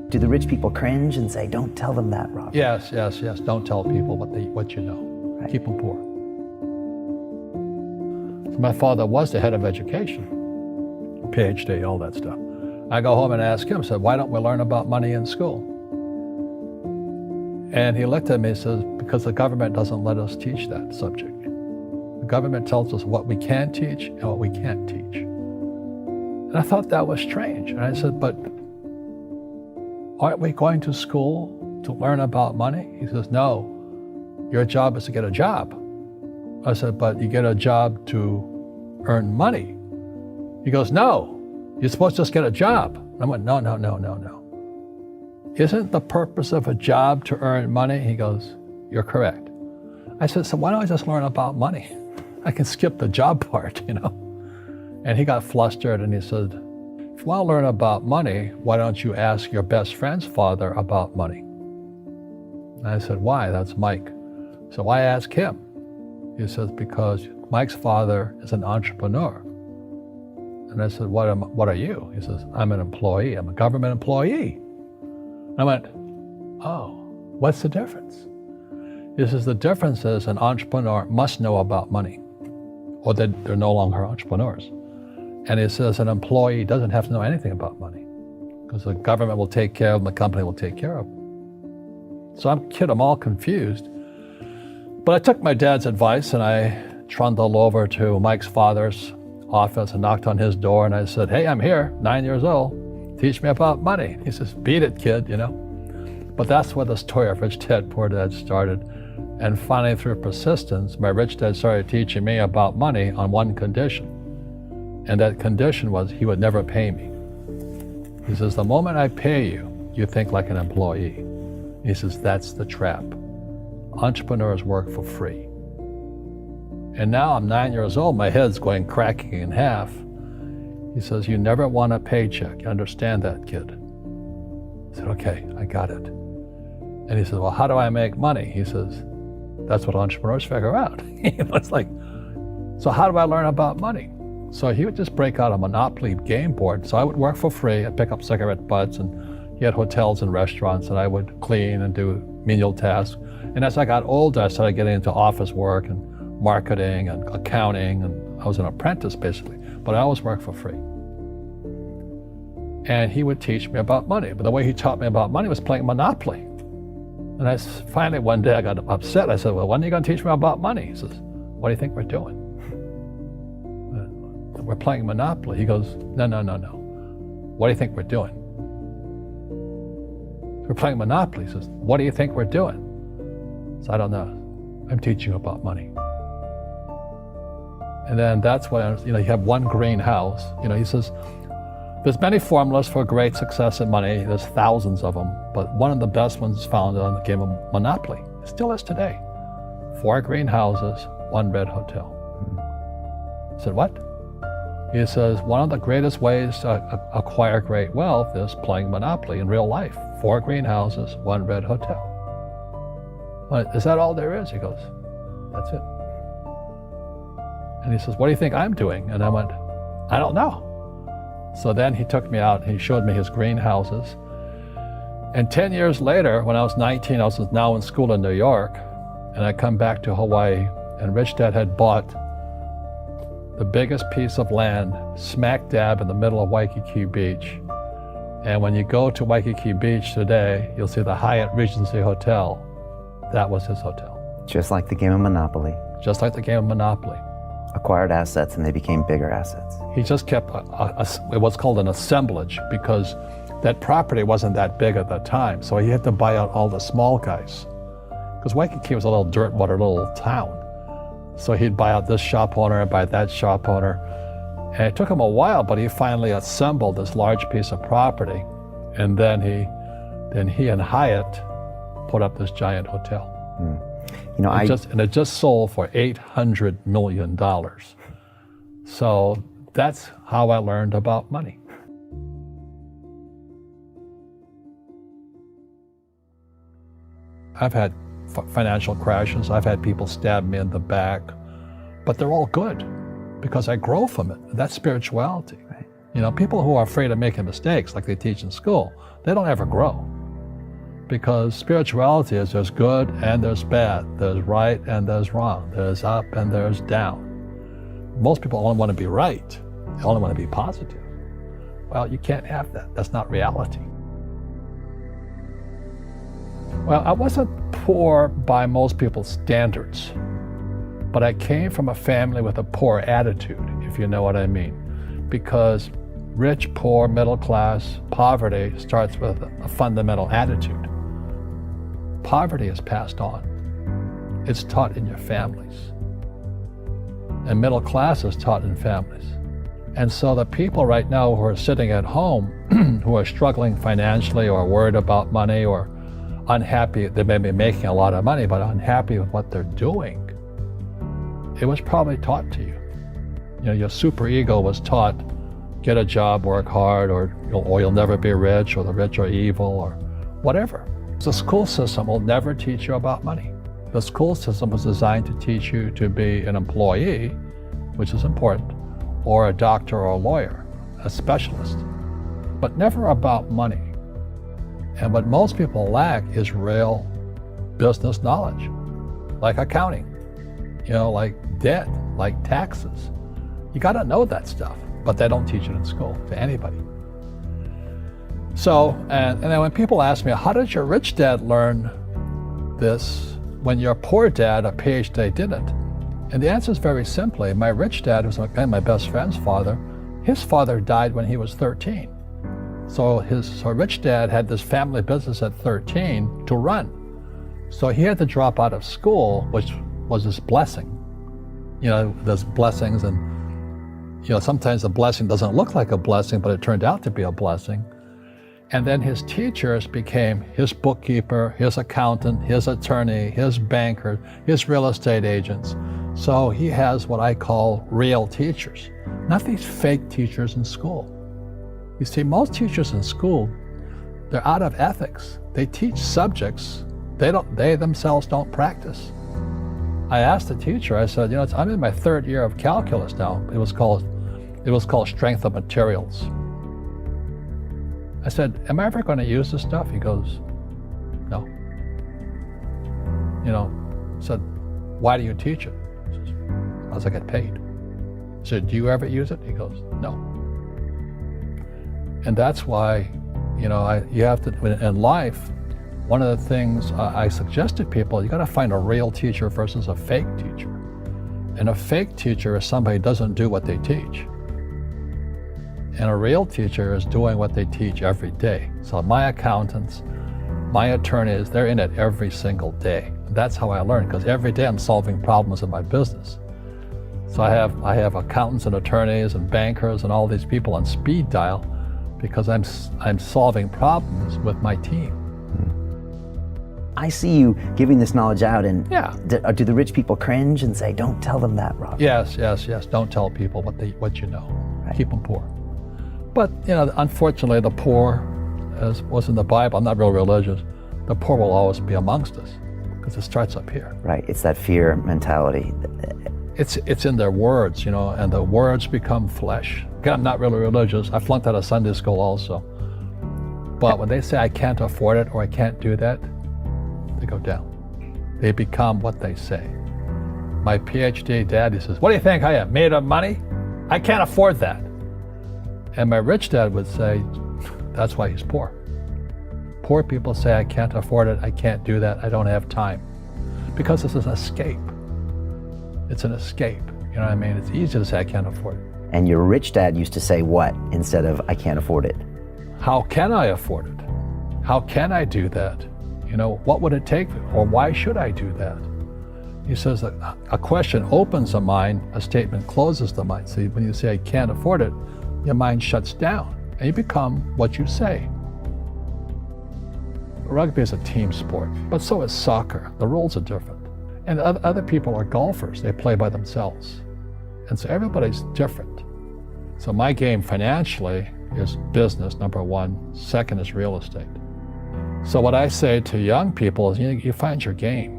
Do the rich people cringe and say, don't tell them that, Robert? Yes. Don't tell people what you know. Right. Keep them poor. So my father was the head of education, PhD, all that stuff. I go home and ask him, said, why don't we learn about money in school? And he looked at me and says, because the government doesn't let us teach that subject. The government tells us what we can teach and what we can't teach. And I thought that was strange. And I said, but aren't we going to school to learn about money? He says, no, your job is to get a job. I said, but you get a job to earn money. He goes, no, you're supposed to just get a job. And I went, no. Isn't the purpose of a job to earn money? He goes, you're correct. I said, so why don't I just learn about money? I can skip the job part, And he got flustered and he said, if you want to learn about money, why don't you ask your best friend's father about money? And I said, why? That's Mike. So why ask him? He says, because Mike's father is an entrepreneur. And I said, what are you? He says, I'm an employee. I'm a government employee. And I went, oh, what's the difference? He says, the difference is an entrepreneur must know about money, or they're no longer entrepreneurs. And he says an employee doesn't have to know anything about money because the government will take care of them, the company will take care of them. So I'm all confused. But I took my dad's advice and I trundled over to Mike's father's office and knocked on his door and I said, hey, I'm here, 9 years old. Teach me about money. He says, beat it, kid, But that's where the story of Rich Dad, Poor Dad started. And finally, through persistence, my rich dad started teaching me about money on one condition. And that condition was he would never pay me. He says, the moment I pay you, you think like an employee. He says, that's the trap. Entrepreneurs work for free. And now I'm 9 years old, my head's cracking in half. He says, you never want a paycheck. You understand that, kid? I said, okay, I got it. And he says, well, how do I make money? He says, that's what entrepreneurs figure out. It's like, so how do I learn about money? So he would just break out a Monopoly game board. So I would work for free. I'd pick up cigarette butts, and he had hotels and restaurants, and I would clean and do menial tasks. And as I got older, I started getting into office work and marketing and accounting, and I was an apprentice basically, but I always worked for free. And he would teach me about money, but the way he taught me about money was playing Monopoly. And finally one day I got upset. I said, well, when are you going to teach me about money? He says, what do you think we're doing? We're playing Monopoly. He goes, no. What do you think we're doing? We're playing Monopoly. He says, what do you think we're doing? So I don't know. I'm teaching you about money. And then that's when, you have one green house. He says, there's many formulas for great success in money. There's thousands of them, but one of the best ones is found on the game of Monopoly. It still is today. 4 green houses, 1 red hotel. I said, what? He says, one of the greatest ways to acquire great wealth is playing Monopoly in real life. 4 green houses, 1 red hotel. Well, is that all there is? He goes, that's it. And he says, what do you think I'm doing? And I went, I don't know. So then he took me out and he showed me his greenhouses. And 10 years later, when I was 19, I was now in school in New York, and I come back to Hawaii, and Rich Dad had bought the biggest piece of land smack dab in the middle of Waikiki Beach. And when you go to Waikiki Beach today, you'll see the Hyatt Regency Hotel. That was his hotel. Just like the game of Monopoly. Just like the game of Monopoly. Acquired assets and they became bigger assets. He just kept what's called an assemblage, because that property wasn't that big at the time. So he had to buy out all the small guys. Because Waikiki was a little dirt water little town. So he'd buy out this shop owner and buy that shop owner. And it took him a while, but he finally assembled this large piece of property. And then he and Hyatt put up this giant hotel. It just sold for $800 million. So that's how I learned about money. I've had financial crashes. I've had people stab me in the back, but they're all good because I grow from it. That's spirituality. Right. People who are afraid of making mistakes, like they teach in school, they don't ever grow. Because spirituality is there's good and there's bad, there's right and there's wrong, there's up and there's down. Most people only want to be right, they only want to be positive. Well, you can't have that. That's not reality. Well, I wasn't poor by most people's standards, but I came from a family with a poor attitude, if you know what I mean. Because rich, poor, middle class, poverty starts with a fundamental attitude. Poverty is passed on. It's taught in your families. And middle class is taught in families. And so the people right now who are sitting at home, who are struggling financially or worried about money or unhappy, they may be making a lot of money, but unhappy with what they're doing, it was probably taught to you. Your super ego was taught, get a job, work hard, or you'll never be rich, or the rich are evil, or whatever. The school system will never teach you about money. The school system was designed to teach you to be an employee, which is important, or a doctor or a lawyer, a specialist, but never about money. And what most people lack is real business knowledge, like accounting, like debt, like taxes. You got to know that stuff, but they don't teach it in school to anybody. So, and then when people ask me, how did your rich dad learn this when your poor dad, a PhD, didn't? And the answer is very simply, my rich dad, who's my best friend's father, his father died when he was 13. So his rich dad had this family business at 13 to run. So he had to drop out of school, which was his blessing. There's blessings, and sometimes the blessing doesn't look like a blessing, but it turned out to be a blessing. And then his teachers became his bookkeeper, his accountant, his attorney, his banker, his real estate agents. So he has what I call real teachers, not these fake teachers in school. You see, most teachers in school, they're out of ethics. They teach subjects they themselves don't practice. I asked the teacher, I said, I'm in my third year of calculus now. It was called strength of materials. I said, am I ever going to use this stuff? He goes, no. I said, why do you teach it? He says, because I get paid. I said, do you ever use it? He goes, no. And that's why, you have to, in life, one of the things I suggest to people, you got to find a real teacher versus a fake teacher. And a fake teacher is somebody who doesn't do what they teach. And a real teacher is doing what they teach every day. So my accountants, my attorneys, they're in it every single day. That's how I learn, because every day I'm solving problems in my business. So I have accountants and attorneys and bankers and all these people on speed dial because I'm solving problems with my team. I see you giving this knowledge out, and Yeah. do the rich people cringe and say, don't tell them that, Robert? Yes. Don't tell people what you know. Right. Keep them poor. But unfortunately, the poor, as was in the Bible, I'm not real religious, the poor will always be amongst us because it starts up here. Right, it's that fear mentality. It's in their words, and the words become flesh. Again, I'm not really religious. I flunked out of Sunday school also. But when they say I can't afford it or I can't do that, they go down. They become what they say. My PhD daddy says, what do you think I am, made of money? I can't afford that. And my rich dad would say, that's why he's poor. Poor people say, I can't afford it, I can't do that, I don't have time. Because this is an escape. It's an escape, you know what I mean? It's easy to say, I can't afford it. And your rich dad used to say what instead of, I can't afford it? How can I afford it? How can I do that? What would it take, or why should I do that? He says that a question opens the mind, a statement closes the mind. See, when you say, I can't afford it, your mind shuts down, and you become what you say. Rugby is a team sport, but so is soccer. The rules are different. And other people are golfers. They play by themselves. And so everybody's different. So my game financially is business, number one. Second is real estate. So what I say to young people is, you find your game.